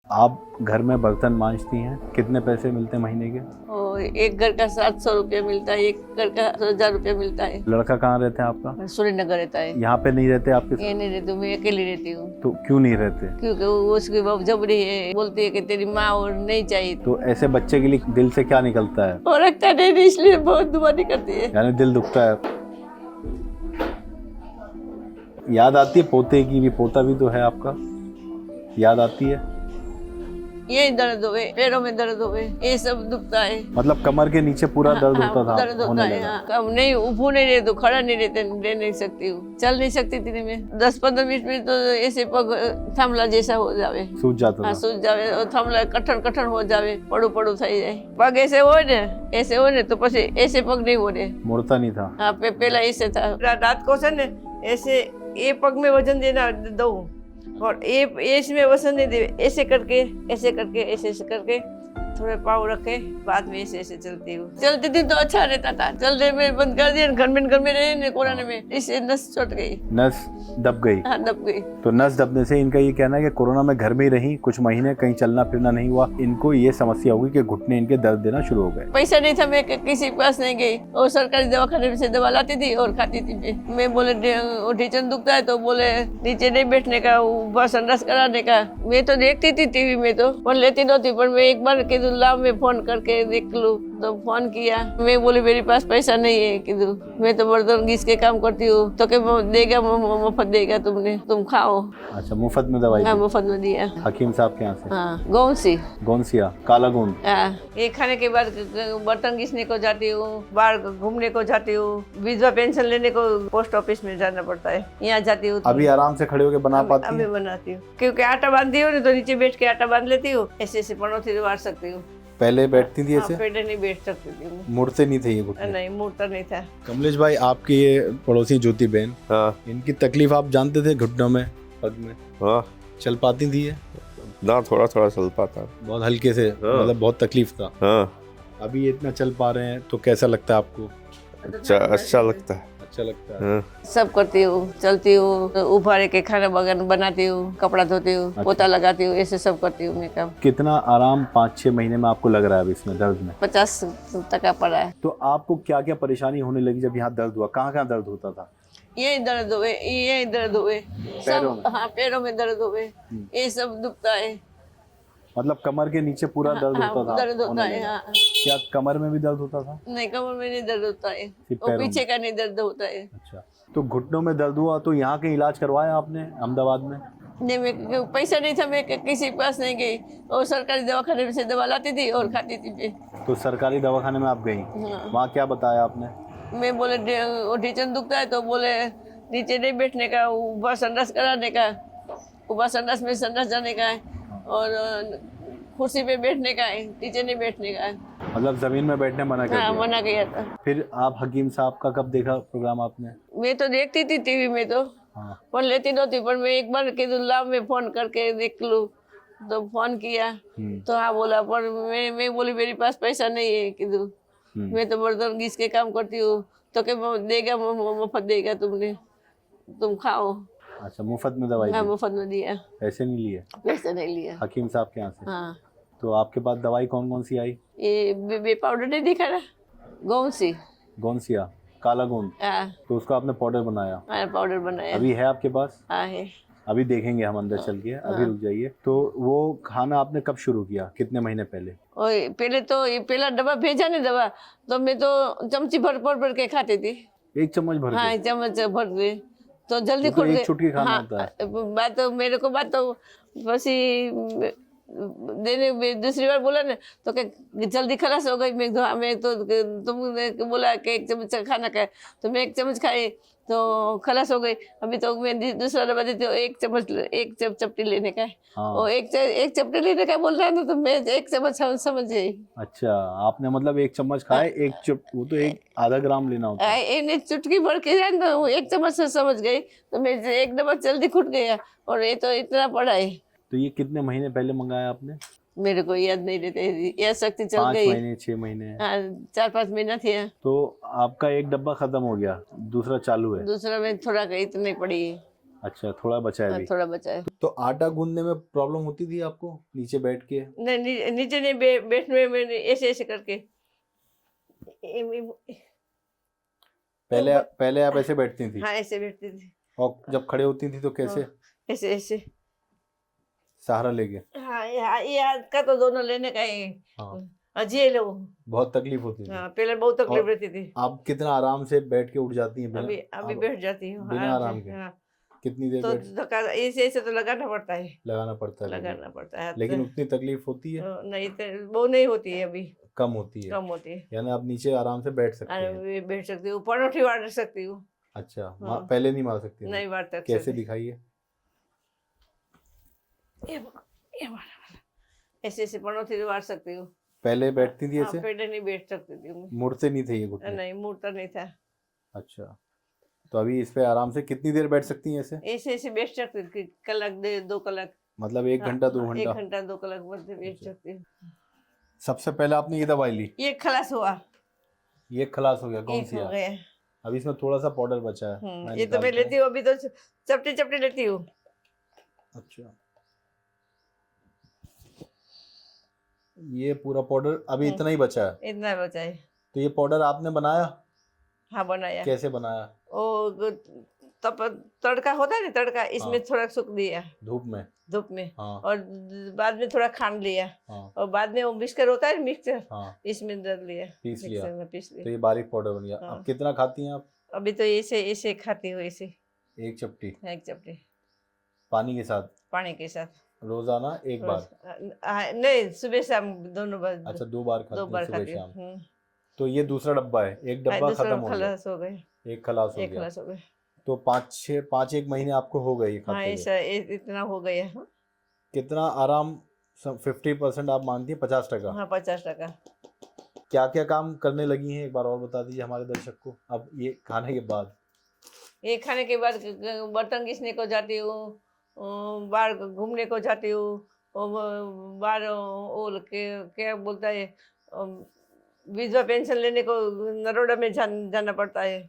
आप घर में बर्तन मांजती हैं, कितने पैसे मिलते हैं महीने के? और एक घर का 700 रुपया मिलता है, एक घर का 1000 रुपया मिलता है। लड़का कहाँ रहते हैं आपका? सूर्यनगर रहता है। यहाँ पे नहीं रहते आपके साथ? ये नहीं रहती, मैं अकेली रहती हूँ। तो क्यों नहीं रहते? क्योंकि वो उसकी बाप जबरी है, बोलती है कि तेरी माँ और नहीं चाहिए। तो ऐसे बच्चे के लिए दिल से क्या निकलता है? और रखता नहीं, इसलिए बहुत दुआ नहीं करती है। यानी दिल दुखता है। याद आती है पोते की भी? पोता भी तो है आपका, याद आती है? ये दर्द हुए, पैरों में दर्द हुए, ये सब दुखता है। मतलब कमर के नीचे पूरा दर्द होता था? दर्द होता है। हाँ। नहीं, उभू नहीं रहे तो खड़ा नहीं रह नहीं सकती हूँ, चल नहीं सकती थी मैं। 10-15 मिनट में तो ऐसे पग थामला जैसा हो जावे, सूझ जाता था? सूझ जावे और थामला कठन हो जावे, पड़ू થઈ જાય। पग ऐसे हो ने तो પછી ऐसे पग नहीं हो रहे, मुड़ता नहीं था? हाँ पहला ऐसे था। रात को से ने ऐसे ये पग में वजन देना दो और ये इसमें वजन नहीं दे, ऐसे करके ऐसे करके थोड़े पाँव रखे, बाद में ऐसे चलती हूँ। चलती थी तो अच्छा रहता था, चलते में बंद कर दिया, घर में रहे कोरोना में, इससे नस छूट गई, नस दब गई। हाँ दब गई। तो नस दबने से इनका ये कहना है कि कोरोना में घर में ही रही, कुछ महीने कहीं चलना फिरना नहीं हुआ, इनको ये समस्या होगी कि घुटने इनके दर्द देना शुरू हो गए। पैसा नहीं था, मैं किसी के पास नहीं गई और सरकारी दवाखाने से दवा लाती थी और खाती थी। मैं बोले ढीचन दुखता है तो बोले नीचे नहीं बैठने का, ऊपर संडास कराने का। मैं तो देखती थी टीवी में तो, पर लेती नहोती, पर मैं एक बार कीधु ला मैं फोन करके देख लूं, तो फोन किया। मैं बोली मेरे पास पैसा नहीं है, कीधु मैं तो बर्तन घिस के काम करती हूँ, तो क्या देगा, मुफ्त देगा, तुम खाओ। अच्छा, मुफ्त में दवाई? हाँ दी? मुफ्त में दिया हकीम साहब के यहाँ से? हाँ, गौनसिया काला गोंद। हाँ, ये खाने के बाद बर्तन घिसने को जाती हूँ, बाहर घूमने को जाती हूँ, विधवा पेंशन लेने को पोस्ट ऑफिस में जाना पड़ता है, यहाँ जाती हूँ। अभी आराम से खड़े होके बना पाती हैं? अभी बनाती हूँ, क्योंकि आटा बांधती हूँ तो नीचे बैठ के आटा बांध लेती हूँ, ऐसे पनौती मार सकती हूँ। पहले बैठती थी ऐसे? पहले नहीं बैठ सकती थी, मुड़ते नहीं थे ये घुटने? नहीं मुड़ता नहीं था। कमलेश भाई, आपकी ये पड़ोसी ज्योति बहन, हाँ इनकी तकलीफ आप जानते थे? घुटनों में, पग में? हाँ, चल पाती थी ये? ना थोड़ा थोड़ा चल पाता। बहुत हल्के से? हाँ। मतलब बहुत तकलीफ था? हाँ, अभी ये इतना चल पा रहे हैं तो कैसा लगता है आपको? अच्छा लगता है। अच्छा लगता है? हाँ, सब करती हूँ, चलती हूँ, उभारे के खाना बगन बनाती हूँ, कपड़ा धोती हूँ, अच्छा। पोता लगाती हूँ, ऐसे सब करती हूँ मैं काम। कितना आराम 5-6 महीने में आपको लग रहा है अब इसमें दर्द में? 50 पड़ा है। तो आपको क्या क्या परेशानी होने लगी जब यहाँ दर्द हुआ? कहाँ कहाँ दर्द होता था? यही दर्द हुए, पैरों सब, हाँ पैरों में दर्द हुए, ये सब दुखता है। मतलब कमर के नीचे पूरा दर्द हाँ, होता था? दर्द होता होने है। लगा। हाँ। क्या कमर में भी दर्द होता था? नहीं, कमर में नहीं दर्द होता है, सिर्फ वो पैरों पीछे का नहीं दर्द होता है। अच्छा, तो घुटनों में दर्द हुआ तो यहाँ के इलाज करवाया आपने अहमदाबाद में? नहीं, मैं पैसा नहीं था, मैं किसी के पास नहीं गई और सरकारी दवाखाने से दवा लाती थी और खाती थी मैं। तो सरकारी दवाखाने में आप गई? हाँ। वहाँ क्या बताया आपने? मैं बोले ढीचन दुखता है तो बोले नीचे नहीं बैठने का, ऊपर संडास कराने का, ऊपर संडास में संडास जाने का है और कुर्सी पे बैठने का है, नीचे नहीं बैठने का है। मतलब जमीन में बैठने मना कर हाँ दिया? मना किया था। फिर आप हकीम साहब का कब देखा प्रोग्राम आपने? मैं तो देखती थी टीवी में तो, हाँ। पर लेती नहोती, पर मैं एक बार कीधु ला मैं फोन करके देख लूं, तो फोन किया तो हाँ बोला, पर मैं बोली मेरे पास पैसा नहीं है, कीधु मैं तो बर्तन घिस के काम करती हूँ, तो क्या देगा, मुफ्त देगा, तुम खाओ। अच्छा, मुफ्त में दवाई हाँ दी? मुफ्त में दिया, पैसे नहीं लिए? पैसे नहीं लिया। हकीम साहब के यहाँ से? हाँ, तो आपके पास दवाई कौन कौन सी आई? ये बेबी पाउडर नहीं दिखा ना, गौनसिया काला गोंद, हाँ, तो उसका आपने पाउडर बनाया? पाउडर बनाया। अभी है आपके पास? हाँ है। अभी देखेंगे हम अंदर चल के, अभी रुक जाइए। तो वो खाना आपने कब शुरू किया, कितने महीने पहले? और पहले तो ये पहला डब्बा भेजा नहीं दवा, तो मैं तो चमची भर के खाती थी। 1 चम्मच भर हाँ, के? चम्मच भर के तो जल्दी वो तो खुल एक गए। चुटकी खाना हाँ, होता है। बात तो मेरे को बात तो देने दूसरी बार बोला ना तो क्या जल्दी खलास हो गई। मैं तो तुमने बोला कि 1 चम्मच खाना खाए, तो मैं 1 चम्मच खाई तो खलास हो गई। अभी तो मैं दूसरा डब्बा देती हूँ, 1 चम्मच 1 चपटी लेने का है। हाँ। और एक चपटी लेने का बोल रहा है ना, तो मैं 1 चम्मच समझ गई। अच्छा, आपने मतलब 1 चम्मच खाए, वो तो आधा ग्राम लेना होता है। इन्हें चुटकी भर के जान तो 1 चम्मच से समझ गई, तो मैं 1 डब्बा जल्दी खुट गया और ये तो इतना पड़ा है। तो ये कितने महीने पहले मंगाया आपने? मेरे को याद नहीं रहते, यह शक्ति चल 5 गई। महीने 6 महीने? हाँ, 4-5 महीना थे। तो आपका 1 डब्बा खत्म हो गया, दूसरा चालू है? दूसरा में थोड़ा इतनी पड़ी। अच्छा, थोड़ा बचा है हाँ, अभी। थोड़ा बचा है। तो आटा गूंदने में प्रॉब्लम होती थी आपको नीचे बैठ के? नहीं, नीचे नहीं, बैठने में ऐसे ऐसे करके। पहले आप ऐसे बैठती थी? हाँ, ऐसे बैठती थी। और जब खड़े होती थी तो कैसे? हाँ, ऐसे ऐसे। सहारा लेके? हाँ, ये हाथ का तो दोनों लेने का ही। हाँ। अजी लो। बहुत तकलीफ होती थी? हाँ, पहले बहुत तकलीफ और रहती थी। आप कितना आराम से बैठ के उठ जाती हैं? अभी आप बैठ जाती हूँ बिना आराम आराम से। के? हाँ, कितनी देर तो बैठ? धक्का ऐसे ऐसे तो लगाना पड़ता है। लगाना पड़ता है? लगाना पड़ता है। लेकिन उतनी तकलीफ होती है? नहीं तो वो नहीं होती है अभी। कम होती है? कम होती है। यानी आप नीचे आराम से बैठ सकते हैं? अरे बैठ सकती हूँ, परोठी मार सकती हूँ। अच्छा, हाँ। पहले नहीं मार सकती थी? नहीं मार सकती। कैसे दिखाइए? ये मार, ऐसे ऐसे परोठी मार सकती हूँ। पहले बैठती थी हाँ, ऐसे? पहले नहीं बैठ सकती थी मैं। मुड़ते नहीं थे ये घुटने? नहीं, मुड़ता नहीं था। अच्छा, तो अभी इस पे आराम से कितनी देर बैठ सकती हैं ऐसे? ऐसे ऐसे बैठ सकती थी, कलाक 2 कलाक। मतलब 1 घंटा 2 घंटा? 1 घंटा 2 कलाक बस बैठ सकती हूँ। सबसे पहले आपने ये दवाई ली, ये खलास हुआ। ये खलास हो गया? कौन एक सी हो है? गया। अभी इसमें थोड़ा सा पाउडर बचा है, मैं ये तो मैं निकालता लेती हूँ अभी तो चपटी चपटी लेती हूँ। हूँ। अच्छा, ये पूरा पाउडर अभी इतना ही बचा है? इतना बचा है। तो ये पाउडर आपने बनाया? हाँ, बनाया। कैसे बनाया? वो तब तड़का होता है ना, तड़का इसमें हाँ। थोड़ा सूख दिया धूप में? धूप में। हाँ। और बाद में थोड़ा खांड लिया। हाँ। और बाद में वो मिक्सर होता है, मिक्सर, हाँ, इसमें डाल लिया। पीस लिया। मिक्सर में पीस तो लिया। ये बारीक पाउडर बन गया। हाँ। अब कितना खाती हैं आप? अभी तो ऐसे ऐसे खाती हूँ, ऐसे 1 चपटी 1 चपटी पानी के साथ पानी के साथ। रोजाना 1 बार? नहीं, सुबह शाम दोनों बार। अच्छा, 2 बार खाती 2 हैं बार सुबह खाती शाम? हूँ। तो ये दूसरा डब्बा है, एक डब्बा दूसरा खत्म हो गया, खलास हो गए। एक खलास हो एक गया। खलास हो गए। तो 5-1 महीने आपको हो गए ये हाँ, खाते हुए? ऐसा इतना हो गया। हाँ, कितना आराम? 50% आप मानती हैं? 50%? हाँ, 50%। क्या क्या काम करने लगी हैं, एक बार और बता दीजिए हमारे दर्शक को, अब ये खाने के बाद? ये खाने के बाद बर्तन घिसने को जाती हूँ, बाहर घूमने को जाती हूँ, बाहर वो क्या बोलता है, विधवा पेंशन लेने को नरोड़ा में जाना पड़ता है।